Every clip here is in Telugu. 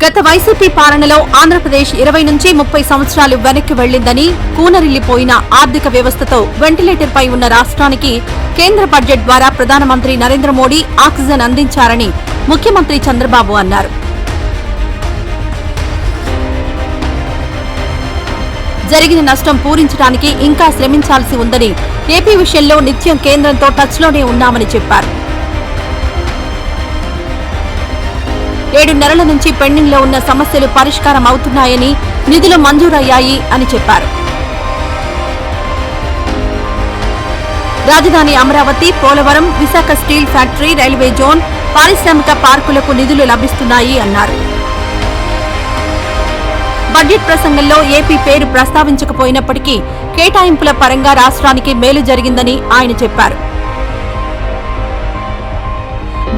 గత వైసీపీ పాలనలో ఆంధ్రప్రదేశ్ 20 నుంచి 30 సంవత్సరాలు వెనక్కి వెళ్లిందని, కూనరిల్లిపోయిన ఆర్థిక వ్యవస్థతో వెంటిలేటర్పై ఉన్న రాష్ట్రానికి కేంద్ర బడ్జెట్ ద్వారా ప్రధానమంత్రి నరేంద్ర మోడీ ఆక్సిజన్ అందించారని ముఖ్యమంత్రి చంద్రబాబు అన్నారు. జరిగిన నష్టం పూరించడానికి ఇంకా శ్రమించాల్సి ఉందని, ఏపీ విషయంలో నిత్యం కేంద్రంతో టచ్లోనే ఉన్నామని చెప్పారు. 7 నెలల నుంచి పెండింగ్ లో ఉన్న సమస్యలు పరిష్కారం అవుతున్నాయని, నిధులు మంజూరయ్యాయి అని చెప్పారు. రాజధాని Amaravati, Polavaram, Visakha steel factory, railway zone, పారిశ్రామిక పార్కులకు నిధులు లభిస్తున్నాయి అన్నారు. బడ్జెట్ ప్రసంగంలో ఏపీ పేరు ప్రస్తావించకపోయినప్పటికీ కేటాయింపుల పరంగా రాష్ట్రానికి మేలు జరిగిందని ఆయన చెప్పారు.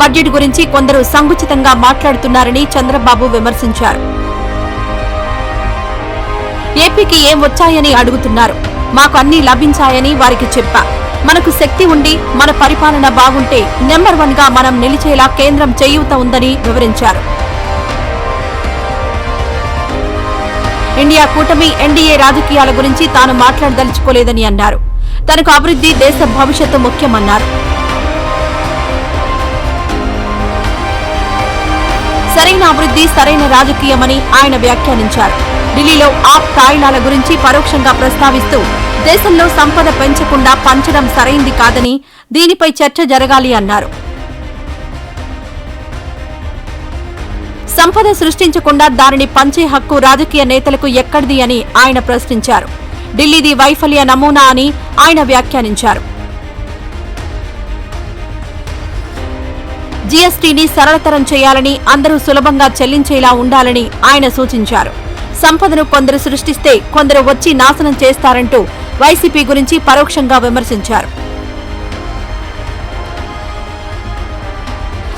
బడ్జెట్ గురించి కొందరు సంకుచితంగా మాట్లాడుతున్నారని చంద్రబాబు విమర్శించారు. ఏపీకి ఏం వచ్చాయని అడుగుతున్నారు, మాకు అన్నీ లభించాయని వారికి చెప్పా. మనకు శక్తి ఉండి మన పరిపాలన బాగుంటే నెంబర్ 1 గా మనం నిలిచేలా కేంద్రం చేయూత ఉందని వివరించారు. ఇండియా కూటమి, ఎన్డీఏ రాజకీయాల గురించి తాను మాట్లాడదలుచుకోలేదని అన్నారు. తనకు అభివృద్ధి, దేశ భవిష్యత్తు ముఖ్యమన్నారు. సరైన అభివృద్ధి, సరైన రాజకీయమని ఆయన వ్యాఖ్యానించారు. ఢిల్లీలో ఆప్ తాయిలాల గురించి పరోక్షంగా ప్రస్తావిస్తూ దేశంలో సంపద పెంచకుండా పంచడం సరైంది కాదని, దీనిపై చర్చ జరగాలి అన్నారు. సంపద సృష్టించకుండా దానిని పంచే హక్కు రాజకీయ నేతలకు ఎక్కడిది అని ఆయన ప్రశ్నించారు. ఢిల్లీది వైఫల్య నమూనా అని ఆయన వ్యాఖ్యానించారు. జీఎస్టీని సరళతరం చేయాలని, అందరూ సులభంగా చెల్లించేలా ఉండాలని ఆయన సూచించారు. సంపదను కొందరు సృష్టిస్తే కొందరు వచ్చి నాశనం చేస్తారంటూ వైసీపీ గురించి పరోక్షంగా విమర్శించారు.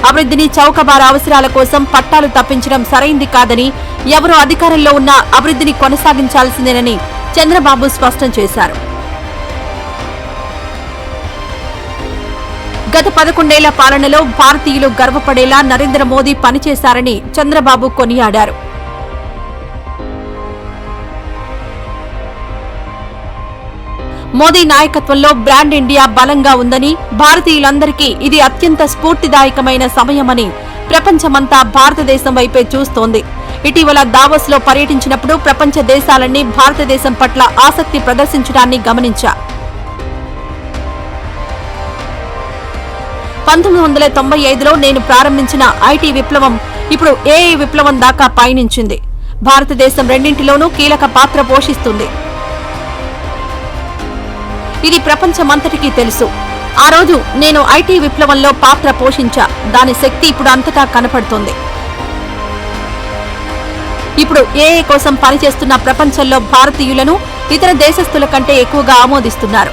అభివృద్ధిని చౌకబార అవసరాల కోసం పట్టాలు తప్పించడం సరైంది కాదని, ఎవరూ అధికారంలో ఉన్నా అభివృద్ధిని కొనసాగించాల్సిందేనని చంద్రబాబు స్పష్టం చేశారు. గత 11 ఏళ్ల పాలనలో భారతీయులు గర్వపడేలా నరేంద్ర మోదీ పనిచేశారని చంద్రబాబు కొనియాడారు. మోదీ నాయకత్వంలో బ్రాండ్ ఇండియా బలంగా ఉందని, భారతీయులందరికీ ఇది అత్యంత స్ఫూర్తిదాయకమైన సమయమని, ప్రపంచమంతా భారతదేశం వైపే చూస్తోంది. ఇటీవల దావోస్ లో పర్యటించినప్పుడు ప్రపంచ దేశాలన్నీ భారతదేశం పట్ల ఆసక్తి ప్రదర్శించడాన్ని గమనించా. 1995లో నేను ప్రారంభించిన ఐటీ విప్లవం ఇప్పుడు ఏఐ విప్లవం దాకా పయనించింది. భారతదేశం రెండింటిలోనూ కీలక పాత్ర పోషిస్తుంది. ఇది ప్రపంచమంతటికీ తెలుసు. ఆ రోజు నేను ఐటీ విప్లవంలో పాత్ర పోషించా. దాని శక్తి ఇప్పుడు అంతటా కనపడుతోంది. ఇప్పుడు ఏఐ కోసం పనిచేస్తున్న ప్రపంచంలో భారతీయులను ఇతర దేశస్థుల కంటే ఎక్కువగా ఆమోదిస్తున్నారు.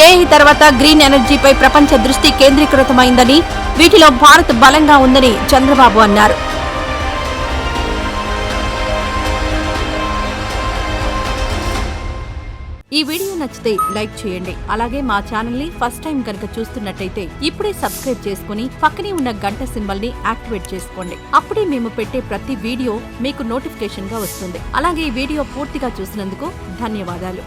ఏఐ తర్వాత గ్రీన్ ఎనర్జీపై ప్రపంచ దృష్టి కేంద్రీకృతమైందని, వీటిలో భారత్ బలంగా ఉందని చంద్రబాబు అన్నారు. ఈ వీడియో నచ్చితే లైక్ చేయండి. అలాగే మా ఛానల్ ని ఫస్ట్ టైం కనుక చూస్తున్నట్టయితే ఇప్పుడే సబ్స్క్రైబ్ చేసుకుని పక్కనే ఉన్న గంట సింబల్ ని యాక్టివేట్ చేసుకోండి. అప్పుడే మేము పెట్టే ప్రతి వీడియో మీకు నోటిఫికేషన్ గా వస్తుంది. అలాగే ఈ వీడియో పూర్తిగా చూసినందుకు ధన్యవాదాలు.